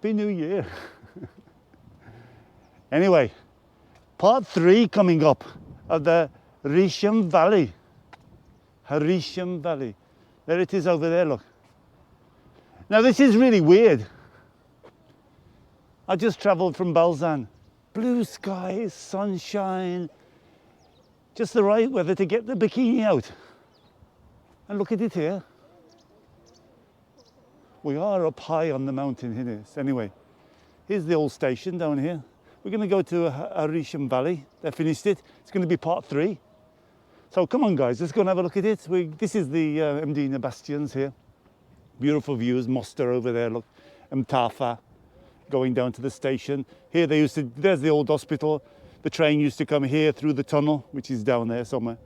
Happy New Year. Anyway, part 3 coming up of the Gheriexem Valley. Gheriexem Valley. There it is over there, look. Now this is really weird. I just travelled from Balzan. Blue skies, sunshine, just the right weather to get the bikini out. And look at it here. We are up high on the mountain here. Anyway, here's the old station down here. We're going to go to Gheriexem Valley. They finished it. It's going to be part 3. So come on guys, let's go and have a look at it. This is the Mdina bastions here. Beautiful views, Moster over there, look. Mtafa going down to the station. Here there's the old hospital. The train used to come here through the tunnel, which is down there somewhere.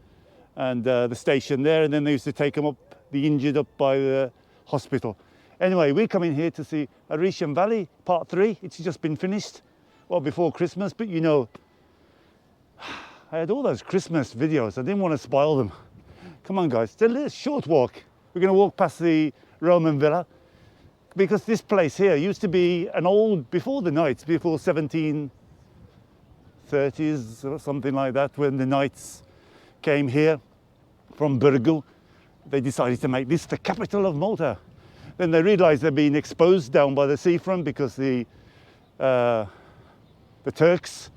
And the station there, and then they used to take them up, the injured up by the hospital. Anyway, we're coming here to see Gheriexem Valley, part 3. It's just been finished, well, before Christmas, but you know, I had all those Christmas videos. I didn't want to spoil them. Come on, guys, it's a short walk. We're going to walk past the Roman villa, because this place here used to be an old, before the Knights, before 1730s or something like that, when the Knights came here from Burgu, they decided to make this the capital of Malta. Then they realized they're being exposed down by the seafront because the Turks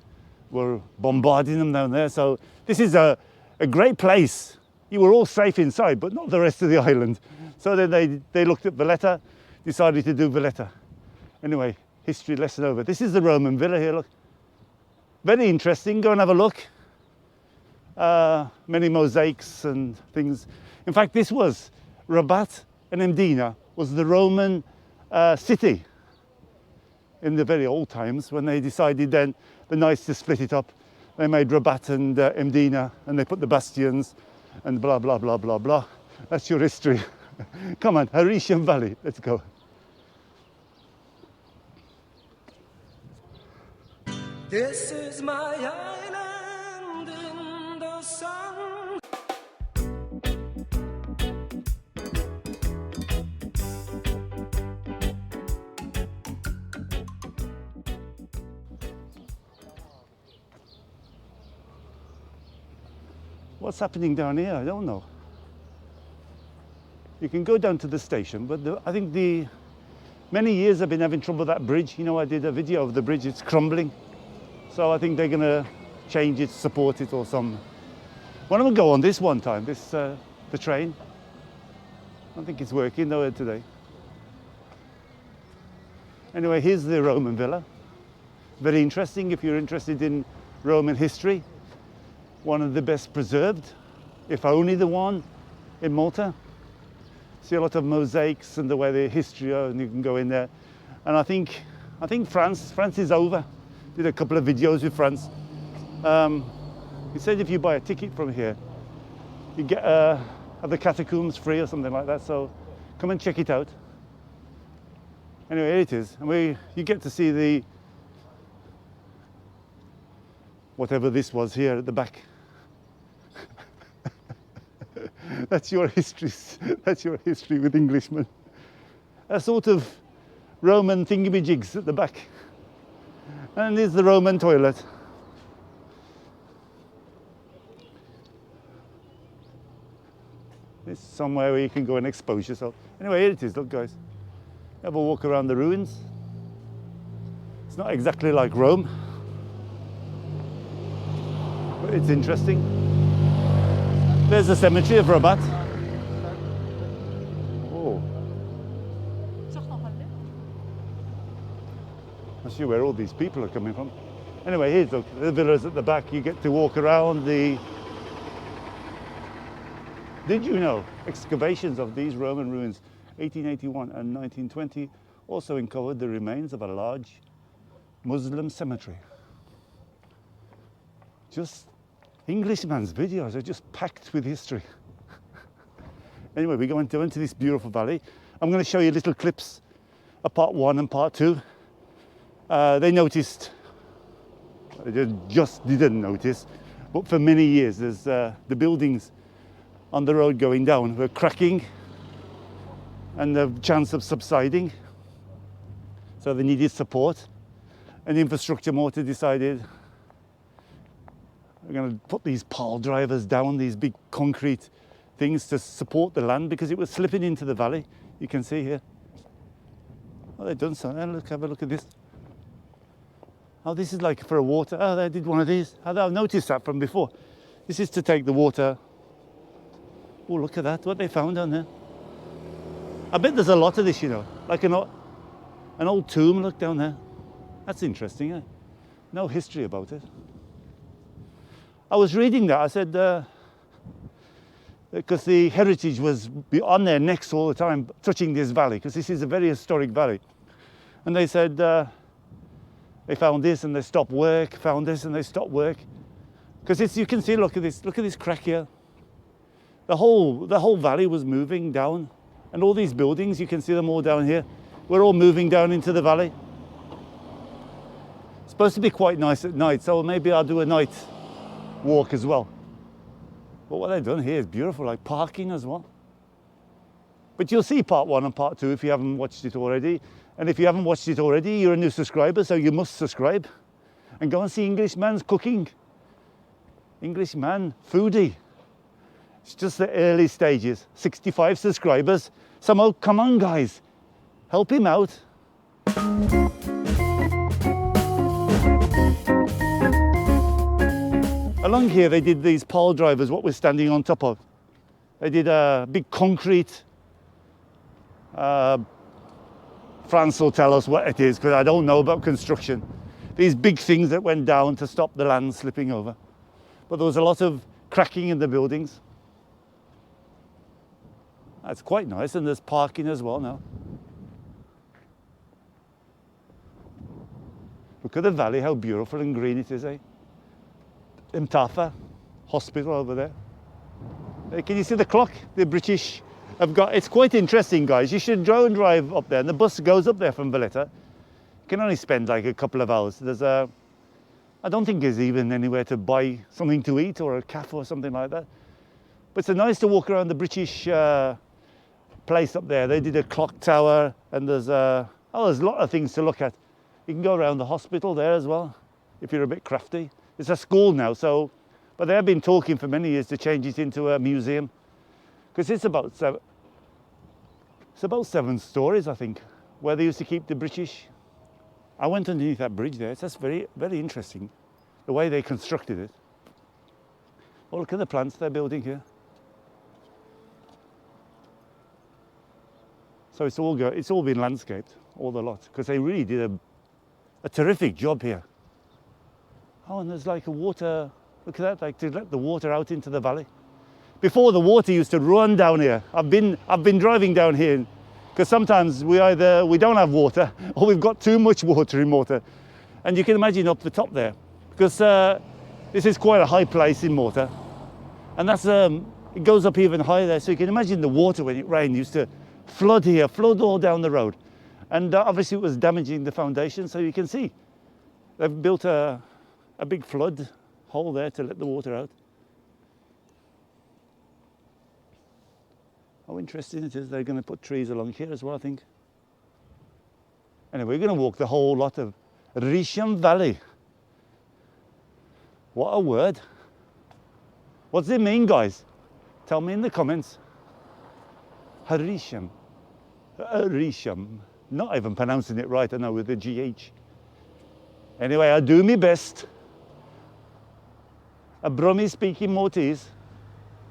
were bombarding them down there. So this is a great place. You were all safe inside, but not the rest of the island. So then they looked at Valletta, decided to do Valletta. Anyway, history lesson over. This is the Roman villa here, look. Very interesting, go and have a look. Many mosaics and things. In fact, this was Rabat and Mdina was the Roman city in the very old times, when they decided then the Knights to split it up. They made Rabat and Mdina, and they put the bastions and blah, blah, blah, blah, blah. That's your history. Come on, Gheriexem Valley, let's go. This is my island in the sun. What's happening down here? I don't know. You can go down to the station, but I think many years I've been having trouble with that bridge. You know, I did a video of the bridge, it's crumbling. So I think they're going to change it, support it or something. Why don't we go on this one time, the train? I don't think it's working though today. Anyway, here's the Roman villa. Very interesting if you're interested in Roman history. One of the best preserved, if only the one in Malta. See a lot of mosaics and the way the history are, and you can go in there. And I think France is over. Did a couple of videos with France. He said if you buy a ticket from here, you get have the catacombs free or something like that. So come and check it out. Anyway, here it is, and you get to see the whatever this was here at the back. That's your history. That's your history with Englishmen. A sort of Roman thingamajigs at the back. And here's the Roman toilet. It's somewhere where you can go and expose yourself. Anyway, here it is, look guys. Have a walk around the ruins. It's not exactly like Rome, but it's interesting. There's the cemetery of Rabat. Oh. I'll see where all these people are coming from. Anyway, here's the villas at the back. You get to walk around the... Did you know excavations of these Roman ruins, 1881 and 1920, also uncovered the remains of a large Muslim cemetery? Just Englishman's videos are just packed with history. Anyway, we're going into this beautiful valley. I'm going to show you little clips of part 1 and part 2. They noticed, they just didn't notice, but for many years there's the buildings on the road going down were cracking and the chance of subsiding. So they needed support. And Infrastructure Malta decided we're going to put these pile drivers down, these big concrete things to support the land because it was slipping into the valley. You can see here. Oh, they've done something. Look, have a look at this. Oh, this is like for a water. Oh, they did one of these. I've noticed that from before. This is to take the water. Oh, look at that, what they found down there. I bet there's a lot of this, you know, like an old tomb, look down there. That's interesting, eh? No history about it. I was reading that, I said, because the heritage was on their necks all the time, touching this valley, because this is a very historic valley. And they said, they found this and they stopped work, found this and they stopped work. Because you can see, look at this crack here. The whole valley was moving down, and all these buildings, you can see them all down here. We're all moving down into the valley. It's supposed to be quite nice at night, so maybe I'll do a night walk as well. But what they've done here is beautiful, like parking as well. But you'll see part 1 and part 2 if you haven't watched it already. And if you haven't watched it already, you're a new subscriber, so you must subscribe. And go and see Englishman's cooking. Englishman, foodie. It's just the early stages. 65 subscribers. Somehow, come on guys, help him out. Along here they did these pile drivers, what we're standing on top of. They did a big concrete, France will tell us what it is because I don't know about construction. These big things that went down to stop the land slipping over. But there was a lot of cracking in the buildings. That's quite nice, and there's parking as well now. Look at the valley, how beautiful and green it is, eh? Mtafa hospital over there. Can you see the clock? The British have got, it's quite interesting guys. You should drone drive up there, and the bus goes up there from Valletta. You can only spend like a couple of hours. I don't think there's even anywhere to buy something to eat or a cafe or something like that. But it's nice to walk around the British place up there. They did a clock tower, and there's a lot of things to look at. You can go around the hospital there as well, if you're a bit crafty. It's a school now, but they have been talking for many years to change it into a museum, because it's about 7 stories, I think, where they used to keep the British. I went underneath that bridge there. It's just very, very interesting, the way they constructed it. Oh, look at the plants they're building here. So it's all been landscaped, all the lot, because they really did a terrific job here. Oh, and there's like a water, look at that, like to let the water out into the valley. Before, the water used to run down here. I've been driving down here because sometimes we don't have water or we've got too much water in Malta. And you can imagine up the top there, because this is quite a high place in Malta. And that's, it goes up even higher there. So you can imagine the water when it rained used to flood here, flood all down the road. And obviously it was damaging the foundation. So you can see they've built a big flood hole there to let the water out. How interesting it is. They're going to put trees along here as well, I think. Anyway, we're going to walk the whole lot of Gheriexem Valley. What a word. What does it mean, guys? Tell me in the comments. Gheriexem. Gheriexem. Not even pronouncing it right, I know, with the GH. Anyway, I do my best. A Brummie speaking Maltese.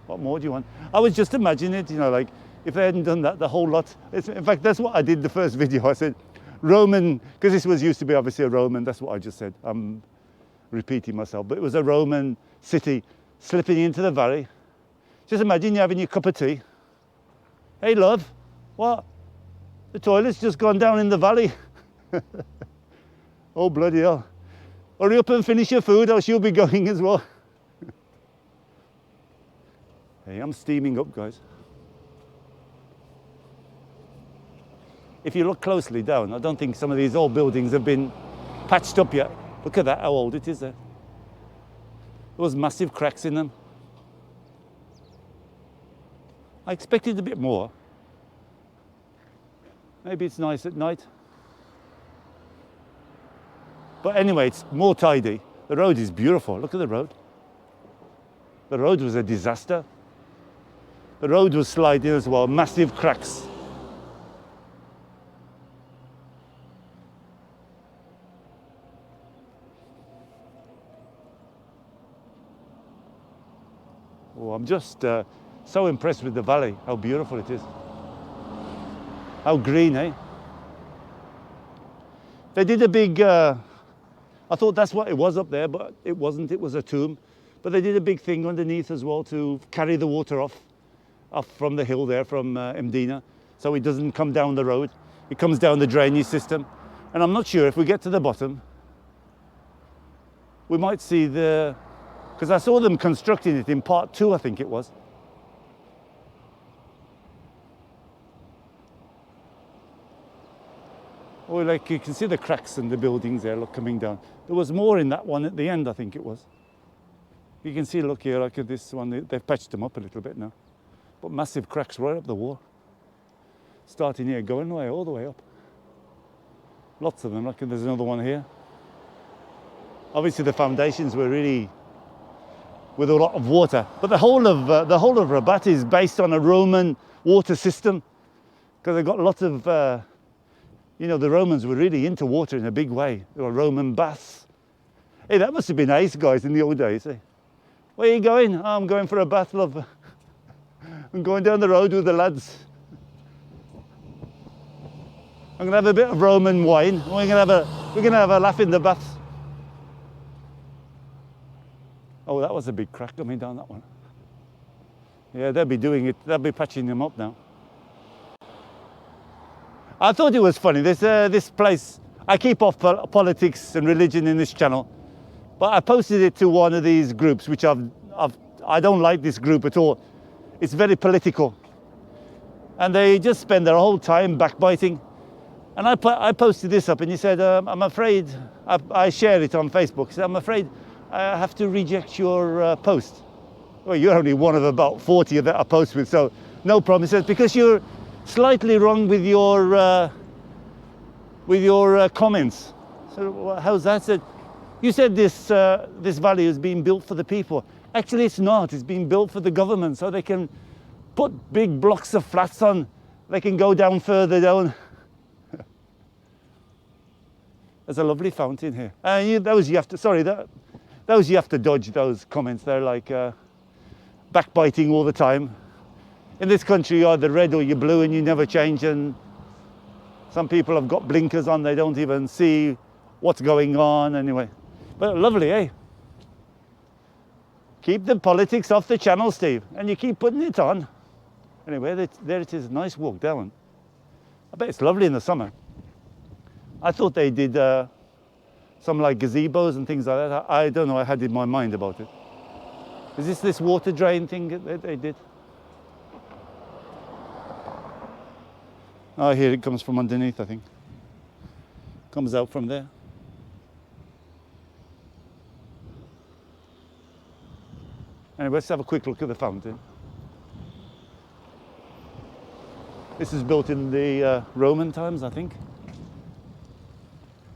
What more do you want? I was just imagining it, you know, like if they hadn't done that, the whole lot. In fact, that's what I did the first video. I said Roman, because this was used to be obviously a Roman, that's what I just said. I'm repeating myself, but it was a Roman city slipping into the valley. Just imagine you having your cup of tea. Hey love, what? The toilet's just gone down in the valley. Oh bloody hell. Hurry up and finish your food, else you'll be going as well. Hey, I'm steaming up, guys. If you look closely down, I don't think some of these old buildings have been patched up yet. Look at that, how old it is there. There was massive cracks in them. I expected a bit more. Maybe it's nice at night. But anyway, it's more tidy. The road is beautiful. Look at the road. The road was a disaster. The road was sliding as well, massive cracks. Oh, I'm just so impressed with the valley, how beautiful it is. How green, eh? They did a big, I thought that's what it was up there, but it wasn't, it was a tomb. But they did a big thing underneath as well to carry the water off from the hill there, from Mdina, so it doesn't come down the road. It comes down the drainage system. And I'm not sure if we get to the bottom, we might see the, because I saw them constructing it in part 2, I think it was. Oh, like you can see the cracks in the buildings there, look, coming down. There was more in that one at the end, I think it was. You can see, look here, like at this one, they've patched them up a little bit now. But massive cracks right up the wall. Starting here, going away, all the way up. Lots of them, like there's another one here. Obviously the foundations were really with a lot of water. But the whole of Rabat is based on a Roman water system. Because they've got lots of, you know, the Romans were really into water in a big way. There were Roman baths. Hey, that must have been ace, guys, in the old days. Eh? Where are you going? Oh, I'm going for a bath, love. I'm going down the road with the lads. I'm gonna have a bit of Roman wine. We're gonna have a laugh in the bath. Oh, that was a big crack coming down that one. Yeah, they'll be doing it. They'll be patching them up now. I thought it was funny. This place. I keep off politics and religion in this channel, but I posted it to one of these groups, which I don't like this group at all. It's very political, and they just spend their whole time backbiting. And I posted this up, and he said, I'm afraid, I shared it on Facebook, he said, I'm afraid I have to reject your post. Well, you're only one of about 40 that I post with, so no problem. He says, because you're slightly wrong with your comments. So well, how's that? Said, you said this valley is being built for the people. Actually, it's not. It's being built for the government, so they can put big blocks of flats on. They can go down further down. There's a lovely fountain here. Those you have to dodge, those comments. They're like backbiting all the time. In this country, you're either red or you're blue and you never change. And some people have got blinkers on. They don't even see what's going on anyway. But lovely, eh? Keep the politics off the channel, Steve. And you keep putting it on. Anyway, there it is. Nice walk down. I bet it's lovely in the summer. I thought they did some like gazebos and things like that. I don't know, I had in my mind about it. Is this water drain thing that they did? Oh, here it comes from underneath, I think. Comes out from there. Anyway, let's have a quick look at the fountain. This is built in the Roman times, I think.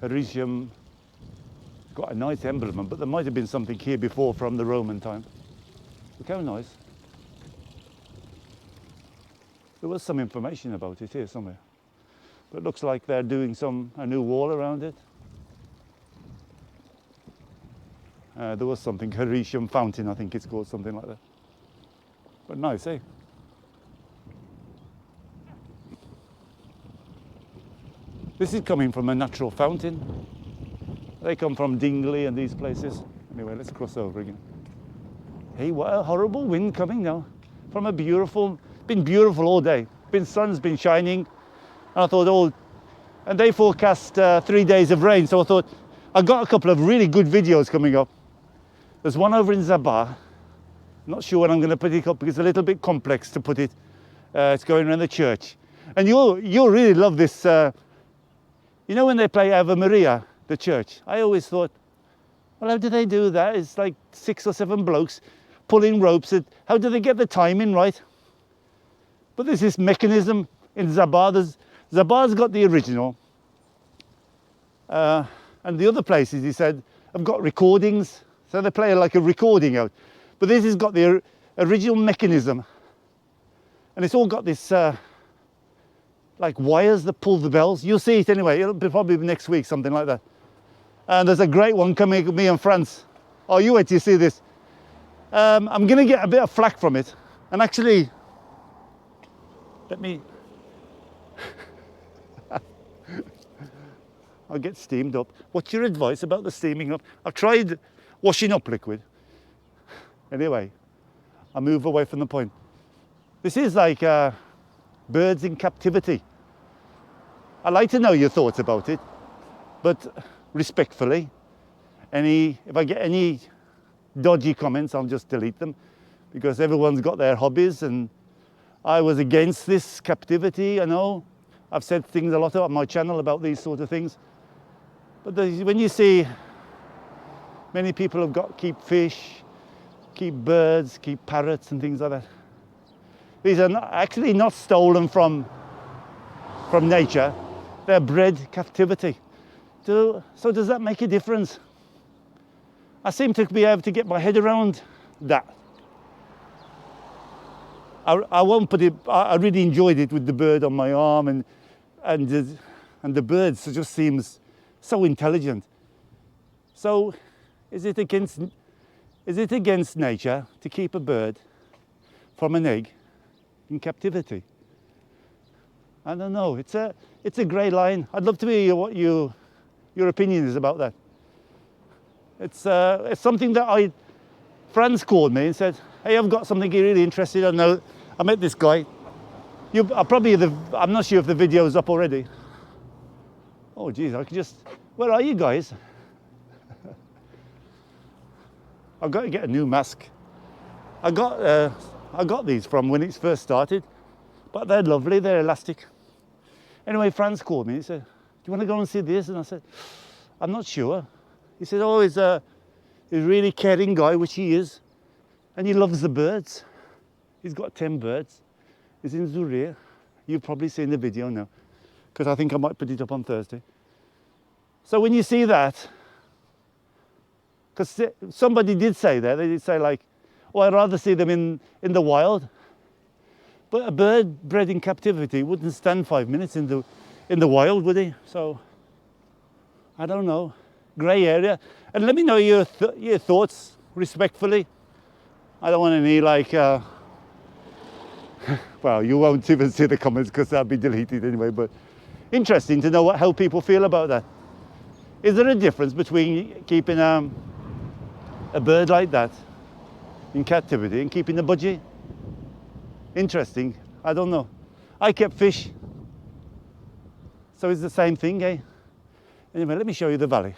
Gheriexem, got a nice emblem, but there might have been something here before from the Roman time. Look how nice. There was some information about it here somewhere. But it looks like they're doing a new wall around it. There was something, Gheriexem Fountain, I think it's called, something like that. But nice, eh? This is coming from a natural fountain. They come from Dingley and these places. Anyway, let's cross over again. Hey, what a horrible wind coming now. From been beautiful all day. Sun's been shining. And I thought, oh, and they forecast 3 days of rain. So I thought, I got a couple of really good videos coming up. There's one over in Rabat. Not sure when I'm going to put it up because it's a little bit complex to put it. It's going around the church. And you'll really love this. You know when they play Ave Maria, the church? I always thought, well, how do they do that? It's like 6 or 7 blokes pulling ropes. How do they get the timing right? But there's this mechanism in Rabat. Rabat's got the original. And the other places, he said, have got recordings. So they play like a recording out. But this has got the original mechanism. And it's all got this like wires that pull the bells. You'll see it anyway. It'll be probably next week, something like that. And there's a great one coming with me in France. Oh, you wait till you see this. I'm going to get a bit of flack from it. And actually, let me... I'll get steamed up. What's your advice about the steaming up? I've tried washing up liquid. Anyway, I move away from the point. This is like birds in captivity. I'd like to know your thoughts about it, but respectfully, if I get any dodgy comments, I'll just delete them, because everyone's got their hobbies, and I was against this captivity. I know I've said things a lot on my channel about these sort of things, but when you see many people have got keep fish, keep birds, keep parrots and things like that. These are actually not stolen from nature. They're bred captivity. So does that make a difference? I seem to be able to get my head around that. I won't put it. I really enjoyed it with the bird on my arm, and the birds just seems so intelligent. So, is it against nature to keep a bird from an egg in captivity? I don't know. It's a grey line. I'd love to hear what your opinion is about that. It's something that Franz called me and said, "Hey, I've got something really interesting. I know. I met this guy. I'm not sure if the video's up already. Oh, geez, I can just. Where are you guys? I've got to get a new mask. I got these from when it first started, but they're lovely. They're elastic. Anyway, Franz called me. He said, "Do you want to go and see this?" And I said, "I'm not sure." He said, "Oh, he's a really caring guy," which he is, and he loves the birds. He's got 10 birds. He's in Zurich. You've probably seen the video now, because I think I might put it up on Thursday. So when you see that, because somebody did say that, they did say like, "Oh, I'd rather see them in the wild." But a bird bred in captivity wouldn't stand 5 minutes in the wild, would he? So I don't know. Grey area. And let me know your thoughts respectfully. I don't want any like. Well, you won't even see the comments because they'll be deleted anyway. But interesting to know how people feel about that. Is there a difference between keeping a bird like that in captivity and keeping a budgie? Interesting. I don't know. I kept fish, so it's the same thing, eh? Anyway, let me show you the valley.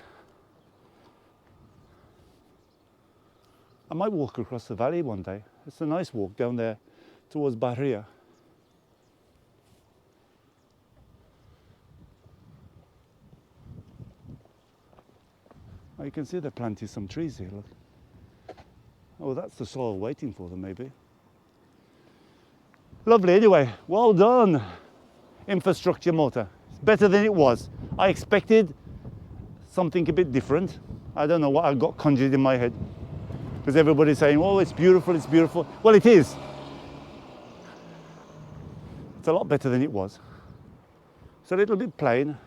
I might walk across the valley one day. It's a nice walk down there towards Bahria. Oh, you can see they're planting some trees here, look. Oh, that's the soil waiting for them, maybe. Lovely, anyway, well done, infrastructure Malta. It's better than it was. I expected something a bit different. I don't know what I got conjured in my head, because everybody's saying, "Oh, it's beautiful, it's beautiful." Well, it is. It's a lot better than it was. It's a little bit plain,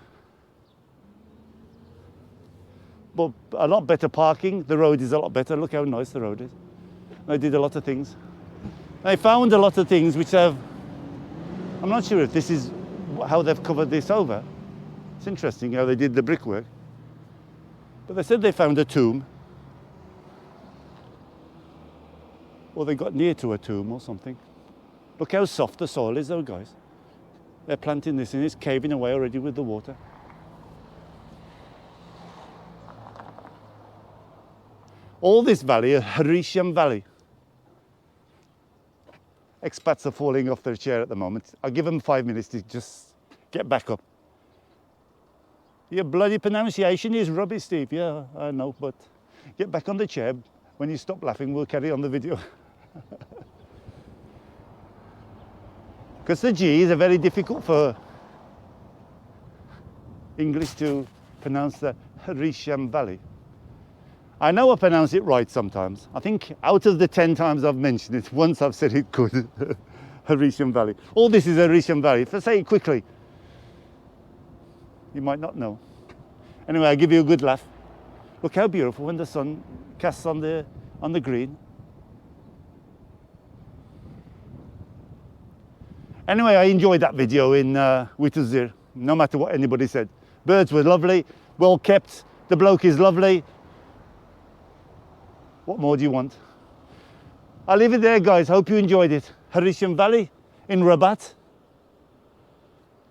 but a lot better parking. The road is a lot better. Look how nice the road is. They did a lot of things. They found a lot of things which I'm not sure if this is how they've covered this over. It's interesting how they did the brickwork. But they said they found a tomb. Or they got near to a tomb or something. Look how soft the soil is though, guys. They're planting this and it's caving away already with the water. All this valley, Gheriexem Valley. Expats are falling off their chair at the moment. I'll give them 5 minutes to just get back up. Your bloody pronunciation is rubbish, Steve. Yeah, I know, but get back on the chair. When you stop laughing, we'll carry on the video. Because the G's are very difficult for English to pronounce the Gheriexem Valley. I know I pronounce it right sometimes. I think out of the 10 times I've mentioned it, once I've said it good. Gheriexem Valley. All this is Gheriexem Valley. If I say it quickly, you might not know. Anyway, I'll give you a good laugh. Look how beautiful when the sun casts on the green. Anyway, I enjoyed that video in Wittelsir, no matter what anybody said. Birds were lovely, well kept. The bloke is lovely. What more do you want? I'll leave it there, guys. Hope you enjoyed it. Gheriexem Valley in Rabat.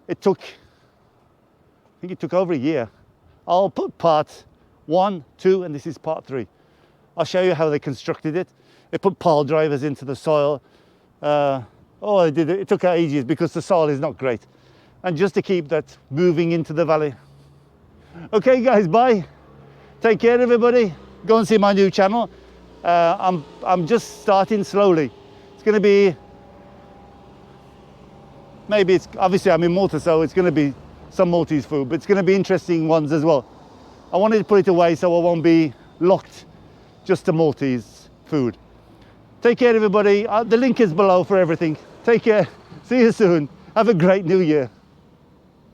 I think it took over a year. I'll put part 1, 2, and this is part 3. I'll show you how they constructed it. They put pile drivers into the soil. They did it. It took ages because the soil is not great. And just to keep that moving into the valley. Okay, guys, bye. Take care, everybody. Go and see my new channel. I'm just starting slowly. It's going to be, maybe it's, obviously I'm in Malta, so it's going to be some Maltese food, but it's going to be interesting ones as well. I wanted to put it away so I won't be locked just to Maltese food. Take care, everybody. The link is below for everything. Take care. See you soon. Have a great new year.